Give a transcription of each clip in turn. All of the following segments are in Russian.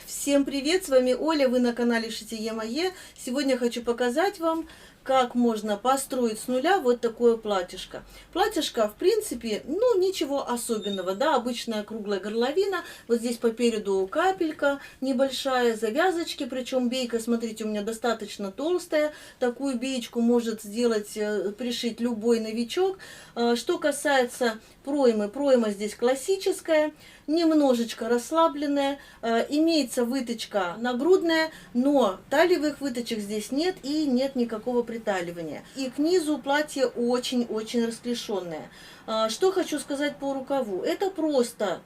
Всем привет, с вами Оля, вы на канале Шитие Мое. Сегодня я хочу показать вам, как можно построить с нуля вот такое платьишко. Платьишко, в принципе, ну ничего особенного, да, обычная круглая горловина, вот здесь по переду капелька небольшая, завязочки, причем бейка, смотрите, у меня достаточно толстая, такую беечку может сделать, пришить любой новичок. Что касается проймы, пройма здесь классическая, немножечко расслабленная, имеется выточка нагрудная, но талиевых выточек здесь нет и нет никакого приталивания. И к низу платье очень-очень расклешенное. Что хочу сказать по рукаву. Это просто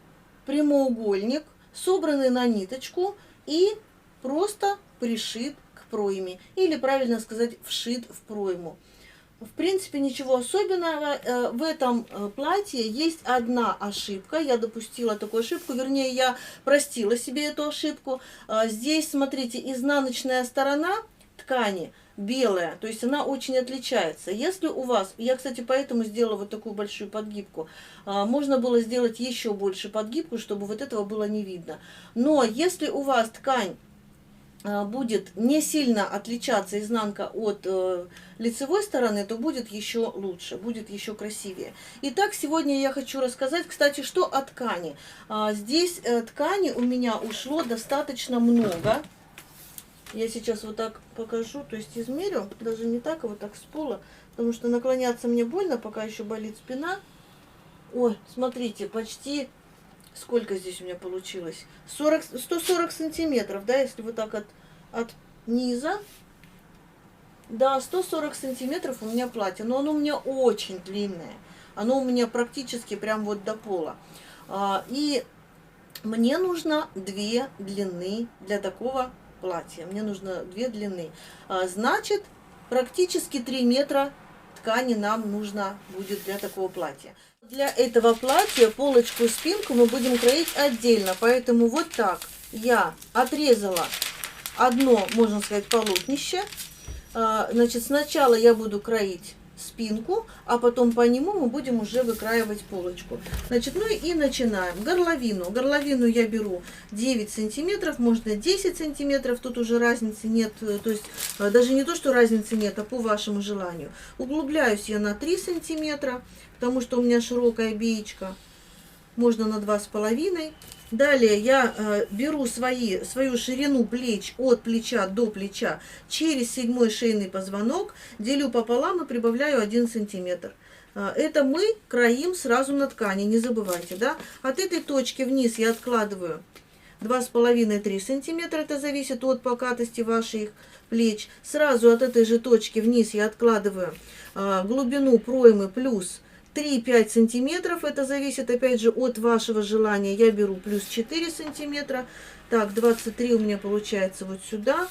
прямоугольник, собранный на ниточку и просто пришит к пройме. Или, правильно сказать, вшит в пройму. В принципе, ничего особенного. В этом платье есть одна ошибка. Я допустила такую ошибку, вернее, я простила себе эту ошибку. Здесь, смотрите, изнаночная сторона ткани белая, то есть она очень отличается. Если у вас, я, кстати, поэтому сделала вот такую большую подгибку, можно было сделать еще больше подгибку, чтобы вот этого было не видно. Но если у вас ткань будет не сильно отличаться изнанка от лицевой стороны, то будет еще лучше, будет еще красивее. Итак, сегодня я хочу рассказать, кстати, что о ткани. Здесь ткани у меня ушло достаточно много. Я сейчас вот так покажу, то есть измерю, даже не так, а вот так с пола, потому что наклоняться мне больно, пока еще болит спина. Ой, смотрите, почти... Сколько здесь у меня получилось? 140 сантиметров, да, если вот так от низа. Да, 140 сантиметров у меня платье, но оно у меня очень длинное. Оно у меня практически прям вот до пола. И мне нужно 2 длины для такого платья. Мне нужно 2 длины. Значит, практически 3 метра ткани нам нужно будет для такого платья. Для этого платья полочку и спинку мы будем кроить отдельно, поэтому вот так я отрезала одно, можно сказать, полотнище. Значит, сначала я буду кроить спинку, а потом по нему мы будем уже выкраивать полочку. Значит, ну и начинаем. Горловину. Горловину я беру 9 сантиметров, можно 10 сантиметров, тут уже разницы нет, то есть даже не то, что разницы нет, а по вашему желанию. Углубляюсь я на 3 сантиметра, потому что у меня широкая беечка, можно на 2,5. Далее я беру свою ширину плеч от плеча до плеча через 7-й шейный позвонок, делю пополам и прибавляю 1 сантиметр. Это мы кроим сразу на ткани, не забывайте, да? От этой точки вниз я откладываю 2,5-3 сантиметра, это зависит от покатости ваших плеч. Сразу от этой же точки вниз я откладываю глубину проймы плюс 3-5 сантиметров, это зависит опять же от вашего желания. Я беру плюс 4 сантиметра. Так, 23 у меня получается вот сюда.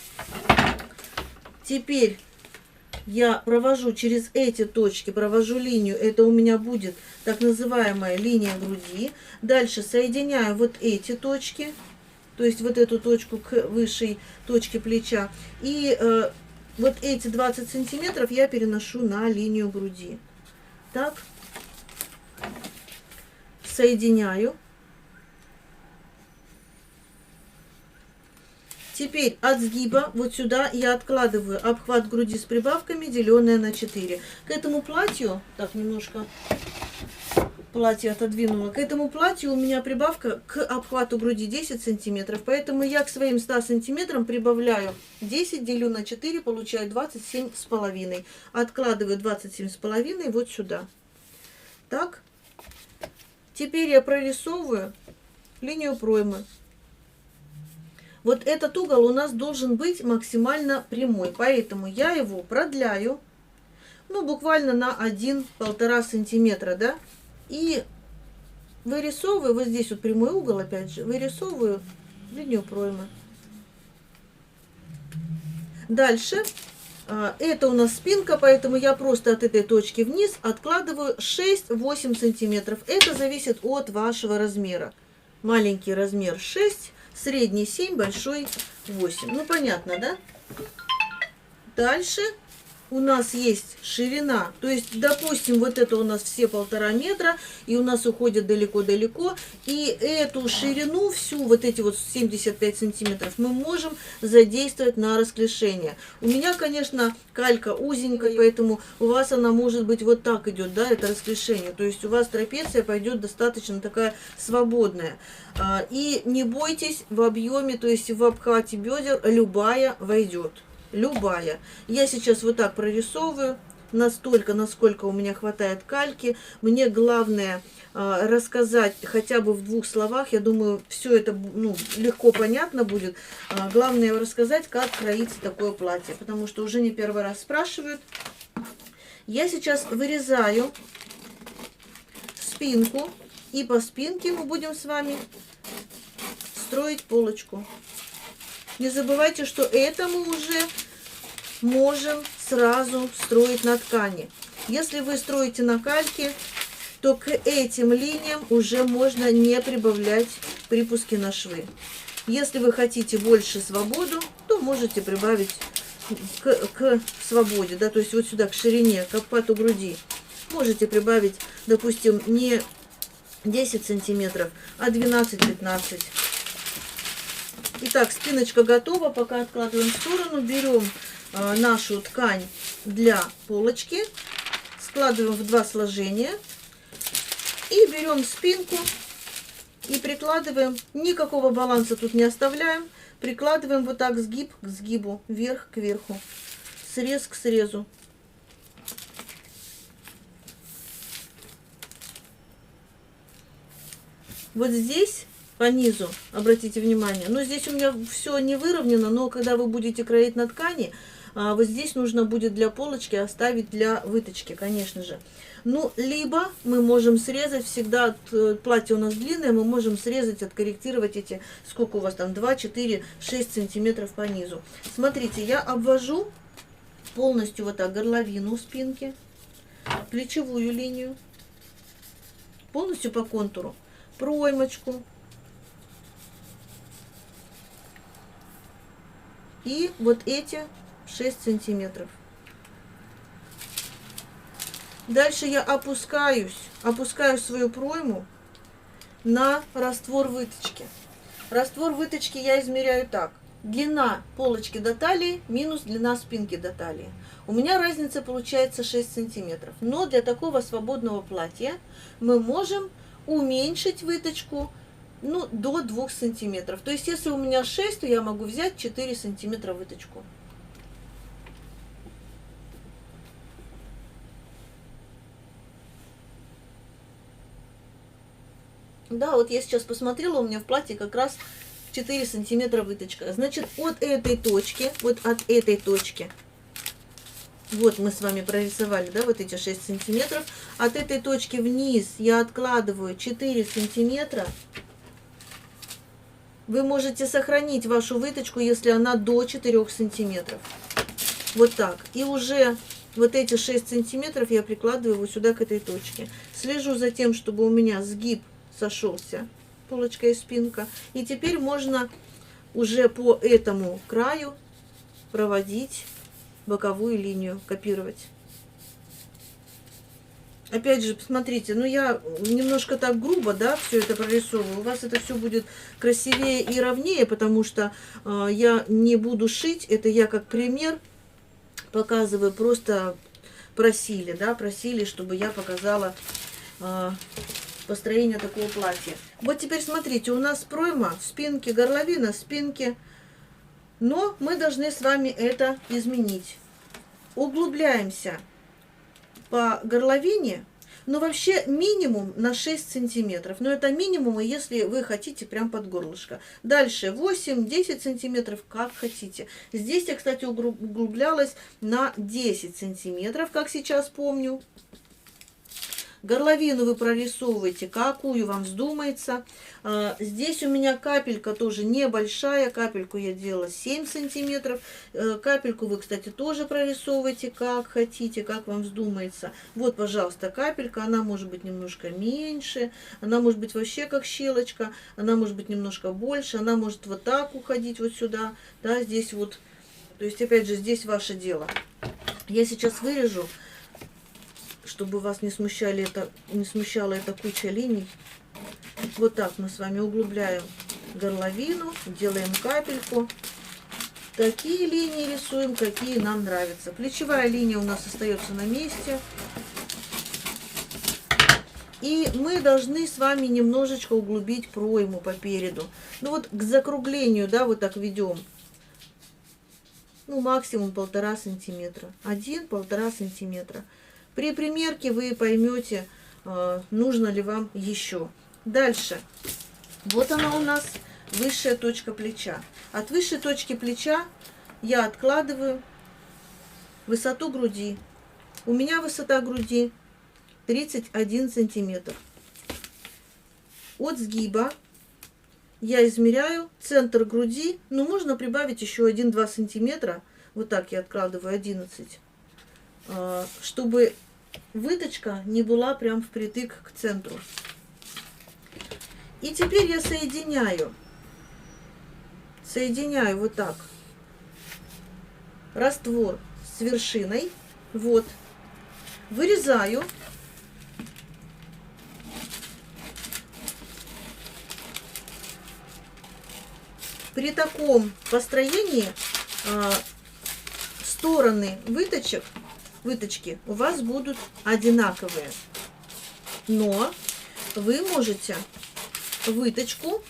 Теперь я провожу через эти точки, провожу линию. Это у меня будет так называемая линия груди. Дальше соединяю вот эти точки, то есть вот эту точку к высшей точке плеча. И вот эти 20 сантиметров я переношу на линию груди. Так. Соединяю. Теперь от сгиба вот сюда я откладываю обхват груди с прибавками, деленное на 4. К этому платью, так, немножко платье отодвинула, к этому платью у меня прибавка к обхвату груди 10 сантиметров, поэтому я к своим 100 сантиметрам прибавляю 10, делю на 4, получаю 27,5. Откладываю 27,5 вот сюда. Так. Теперь я прорисовываю линию проймы. Вот этот угол у нас должен быть максимально прямой, поэтому я его продляю, ну, буквально на 1-1,5 сантиметра, да, и вырисовываю, вот здесь вот прямой угол, опять же, вырисовываю линию проймы. Дальше. Это у нас спинка, поэтому я просто от этой точки вниз откладываю 6-8 сантиметров. Это зависит от вашего размера. Маленький размер 6, средний 7, большой 8. Ну, понятно, да? Дальше у нас есть ширина, то есть, допустим, вот это у нас все 1,5 метра, и у нас уходит далеко-далеко, и эту ширину, всю вот эти вот 75 сантиметров, мы можем задействовать на расклешение. У меня, конечно, калька узенькая, поэтому у вас она может быть вот так идет, да, это расклешение, то есть у вас трапеция пойдет достаточно такая свободная. И не бойтесь, в объеме, то есть в обхвате бедер любая войдет. Любая. Я сейчас вот так прорисовываю, настолько, насколько у меня хватает кальки. Мне главное рассказать хотя бы в 2 словах. Я думаю, все это легко понятно будет. Главное рассказать, как кроится такое платье, потому что уже не первый раз спрашивают. Я сейчас вырезаю спинку, и по спинке мы будем с вами строить полочку. Не забывайте, что это мы уже можем сразу строить на ткани. Если вы строите на кальке, то к этим линиям уже можно не прибавлять припуски на швы. Если вы хотите больше свободу, то можете прибавить к свободе, да, то есть вот сюда, к ширине, к обхвату груди. Можете прибавить, допустим, не 10 сантиметров, а 12-15. Итак, спиночка готова, пока откладываем в сторону, берем нашу ткань для полочки, складываем в 2 сложения и берем спинку и прикладываем, никакого баланса тут не оставляем, прикладываем вот так сгиб к сгибу, вверх к верху, срез к срезу. Вот здесь по низу, обратите внимание, но здесь у меня все не выровнено, но когда вы будете кроить на ткани, вот здесь нужно будет для полочки оставить для выточки, конечно же. Ну, либо мы можем срезать, всегда платье у нас длинное, мы можем срезать, откорректировать эти, сколько у вас там, 2, 4, 6 сантиметров по низу. Смотрите, я обвожу полностью вот так горловину спинки, плечевую линию, полностью по контуру, проймочку. И вот эти 6 сантиметров. Дальше я опускаю свою пройму на раствор выточки. Раствор выточки я измеряю так. Длина полочки до талии минус длина спинки до талии. У меня разница получается 6 сантиметров. Но для такого свободного платья мы можем уменьшить выточку до 2 сантиметров. То есть, если у меня 6, то я могу взять 4 сантиметра выточку. Да, вот я сейчас посмотрела, у меня в платье как раз 4 сантиметра выточка. Значит, от этой точки, вот мы с вами прорисовали, да, вот эти 6 сантиметров. От этой точки вниз я откладываю 4 сантиметра. Вы можете сохранить вашу выточку, если она до 4 сантиметров. Вот так. И уже вот эти 6 сантиметров я прикладываю вот сюда, к этой точке. Слежу за тем, чтобы у меня сгиб сошелся, полочка и спинка. И теперь можно уже по этому краю проводить боковую линию, копировать. Опять же, посмотрите, я немножко так грубо, да, все это прорисовываю. У вас это все будет красивее и ровнее, потому что я не буду шить. Это я как пример показываю, просто просили, чтобы я показала построение такого платья. Вот теперь смотрите, у нас пройма в спинке, горловина в спинке, но мы должны с вами это изменить. Углубляемся по горловине, но вообще минимум на 6 сантиметров. Но это минимум, если вы хотите прям под горлышко. Дальше 8-10 сантиметров, как хотите. Здесь я, кстати, углублялась на 10 сантиметров, как сейчас помню. Горловину вы прорисовываете, какую вам вздумается. Здесь у меня капелька тоже небольшая. Капельку я делала 7 сантиметров. Капельку вы, кстати, тоже прорисовываете, как хотите, как вам вздумается. Вот, пожалуйста, капелька. Она может быть немножко меньше. Она может быть вообще как щелочка. Она может быть немножко больше. Она может вот так уходить вот сюда. Да, здесь вот. То есть, опять же, здесь ваше дело. Я сейчас вырежу, чтобы вас не смущала эта куча линий. Вот так мы с вами углубляем горловину, делаем капельку. Такие линии рисуем, какие нам нравятся. Плечевая линия у нас остается на месте. И мы должны с вами немножечко углубить пройму по переду. Ну вот к закруглению, да, вот так ведем. Ну, максимум 1,5 сантиметра. 1-1,5 сантиметра. При примерке вы поймете, нужно ли вам еще. Дальше. Вот она у нас, высшая точка плеча. От высшей точки плеча я откладываю высоту груди. У меня высота груди 31 сантиметр. От сгиба я измеряю центр груди. Ну, можно прибавить еще 1-2 сантиметра. Вот так я откладываю 11. Чтобы выточка не была прям впритык к центру. И теперь я соединяю вот так раствор с вершиной. Вот. Вырезаю. При таком построении стороны выточки у вас будут одинаковые. Но вы можете выточку,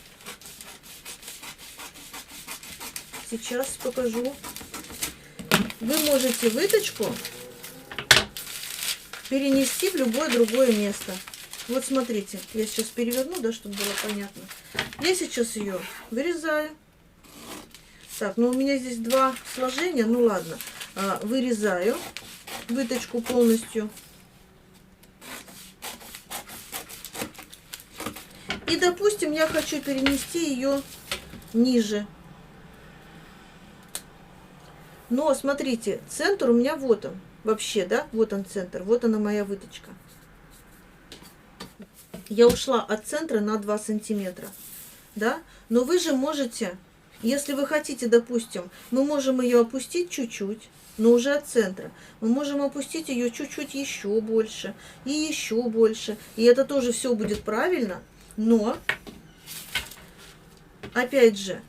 сейчас покажу, вы можете выточку перенести в любое другое место. Вот смотрите, я сейчас переверну, да, чтобы было понятно. Я сейчас ее вырезаю. Так, ну у меня здесь два сложения, ну ладно. Вырезаю выточку полностью. И, допустим, я хочу перенести ее ниже. Но, смотрите, центр у меня вот он. Вообще, да, вот он центр, вот она моя выточка. Я ушла от центра на 2 сантиметра, да. Но вы же можете, если вы хотите, допустим, мы можем ее опустить чуть-чуть, но уже от центра. Мы можем опустить ее чуть-чуть еще больше и еще больше. И это тоже все будет правильно. Но, опять же,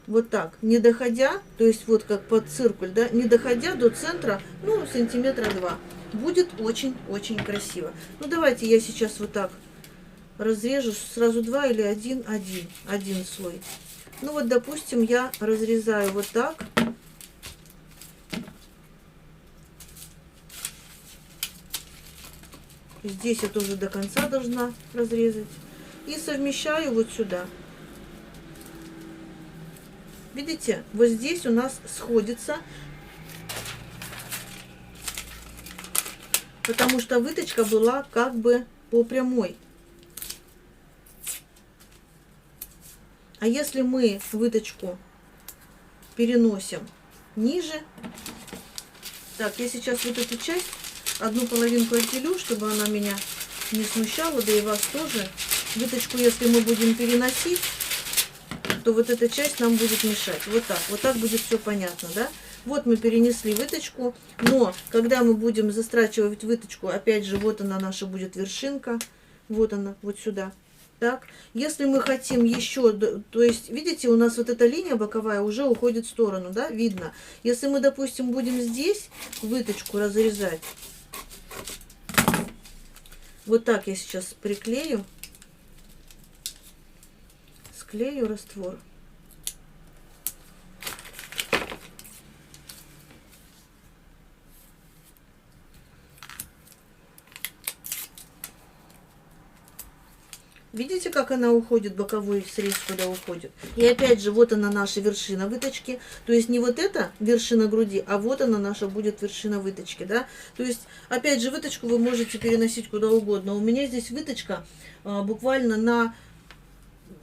вот так, не доходя, то есть вот как под циркуль, да, не доходя до центра, ну, сантиметра 2, будет очень-очень красиво. Ну, давайте я сейчас вот так разрежу сразу 2 или один слой. Ну, вот, допустим, я разрезаю вот так. Здесь я тоже до конца должна разрезать. И совмещаю вот сюда. Видите, вот здесь у нас сходится, потому что выточка была как бы по прямой. А если мы выточку переносим ниже, так, я сейчас вот эту часть, одну половинку отделю, чтобы она меня не смущала, да и вас тоже. Выточку, если мы будем переносить, то вот эта часть нам будет мешать. Вот так будет все понятно, да? Вот мы перенесли выточку, но когда мы будем застрачивать выточку, опять же, вот она наша будет вершинка, вот она, вот сюда. Так, если мы хотим еще, то есть, видите, у нас вот эта линия боковая уже уходит в сторону, да, видно. Если мы, допустим, будем здесь выточку разрезать, вот так я сейчас приклею. Склею раствор. Видите, как она уходит, боковой срез куда уходит? И опять же, вот она наша вершина выточки. То есть не вот эта вершина груди, а вот она наша будет вершина выточки, да? То есть, опять же, выточку вы можете переносить куда угодно. У меня здесь выточка буквально на...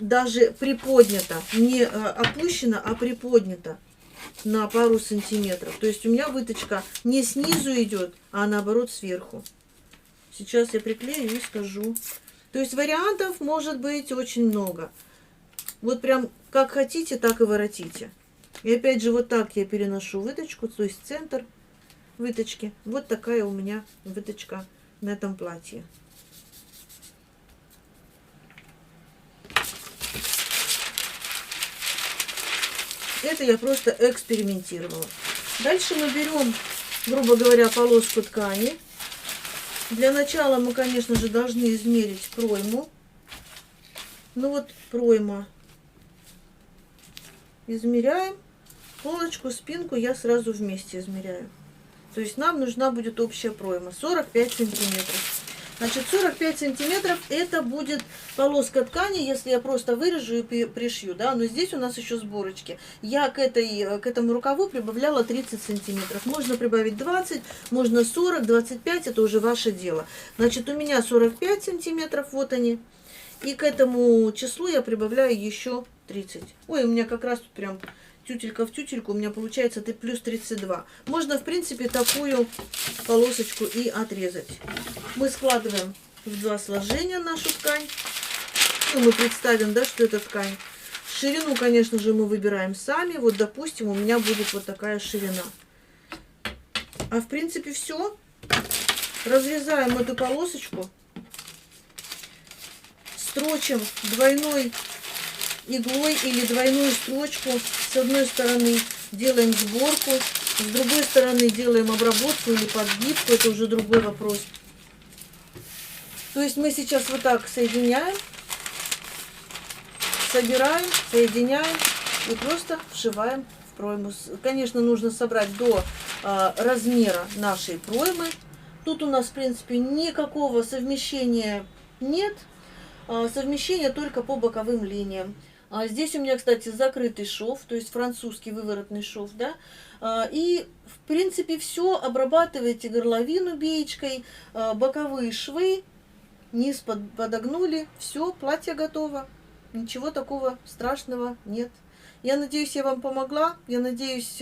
даже приподнята, не опущена, а приподнята на пару сантиметров. То есть у меня выточка не снизу идет, а наоборот сверху. Сейчас я приклею и скажу. То есть вариантов может быть очень много. Вот прям как хотите, так и воротите. И опять же вот так я переношу выточку, то есть центр. выточки. Вот такая у меня выточка на этом платье. Это я просто экспериментировала. Дальше мы берем, грубо говоря, полоску ткани. Для начала мы, конечно же, должны измерить пройму. Ну вот пройма. Измеряем. Полочку, спинку я сразу вместе измеряю. То есть нам нужна будет общая пройма. 45 сантиметров. Значит, 45 сантиметров это будет полоска ткани, если я просто вырежу и пришью, да, но здесь у нас еще сборочки. Я к этому рукаву прибавляла 30 сантиметров. Можно прибавить 20, можно 40, 25, это уже ваше дело. Значит, у меня 45 сантиметров, вот они. И к этому числу я прибавляю еще 30. Ой, у меня как раз тут прям тютелька в тютельку, у меня получается плюс 32. Можно, в принципе, такую полосочку и отрезать. Мы складываем в два сложения нашу ткань. Ну, мы представим, да, что это ткань. Ширину, конечно же, мы выбираем сами. Вот, допустим, у меня будет вот такая ширина. А, в принципе, все. Разрезаем эту полосочку. Строчим двойной иглой или двойную строчку. С одной стороны делаем сборку, с другой стороны делаем обработку или подгибку, это уже другой вопрос. То есть мы сейчас вот так соединяем, собираем, соединяем и просто вшиваем в пройму. Конечно, нужно собрать до размера нашей проймы. Тут у нас, в принципе, никакого совмещения нет. Совмещение только по боковым линиям. Здесь у меня, кстати, закрытый шов, то есть французский выворотный шов, да. И, в принципе, все. Обрабатываете горловину беечкой, боковые швы, низ подогнули, все, платье готово. Ничего такого страшного нет. Я надеюсь, я вам помогла. Я надеюсь,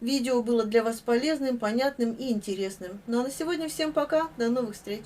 видео было для вас полезным, понятным и интересным. Ну а на сегодня всем пока. До новых встреч.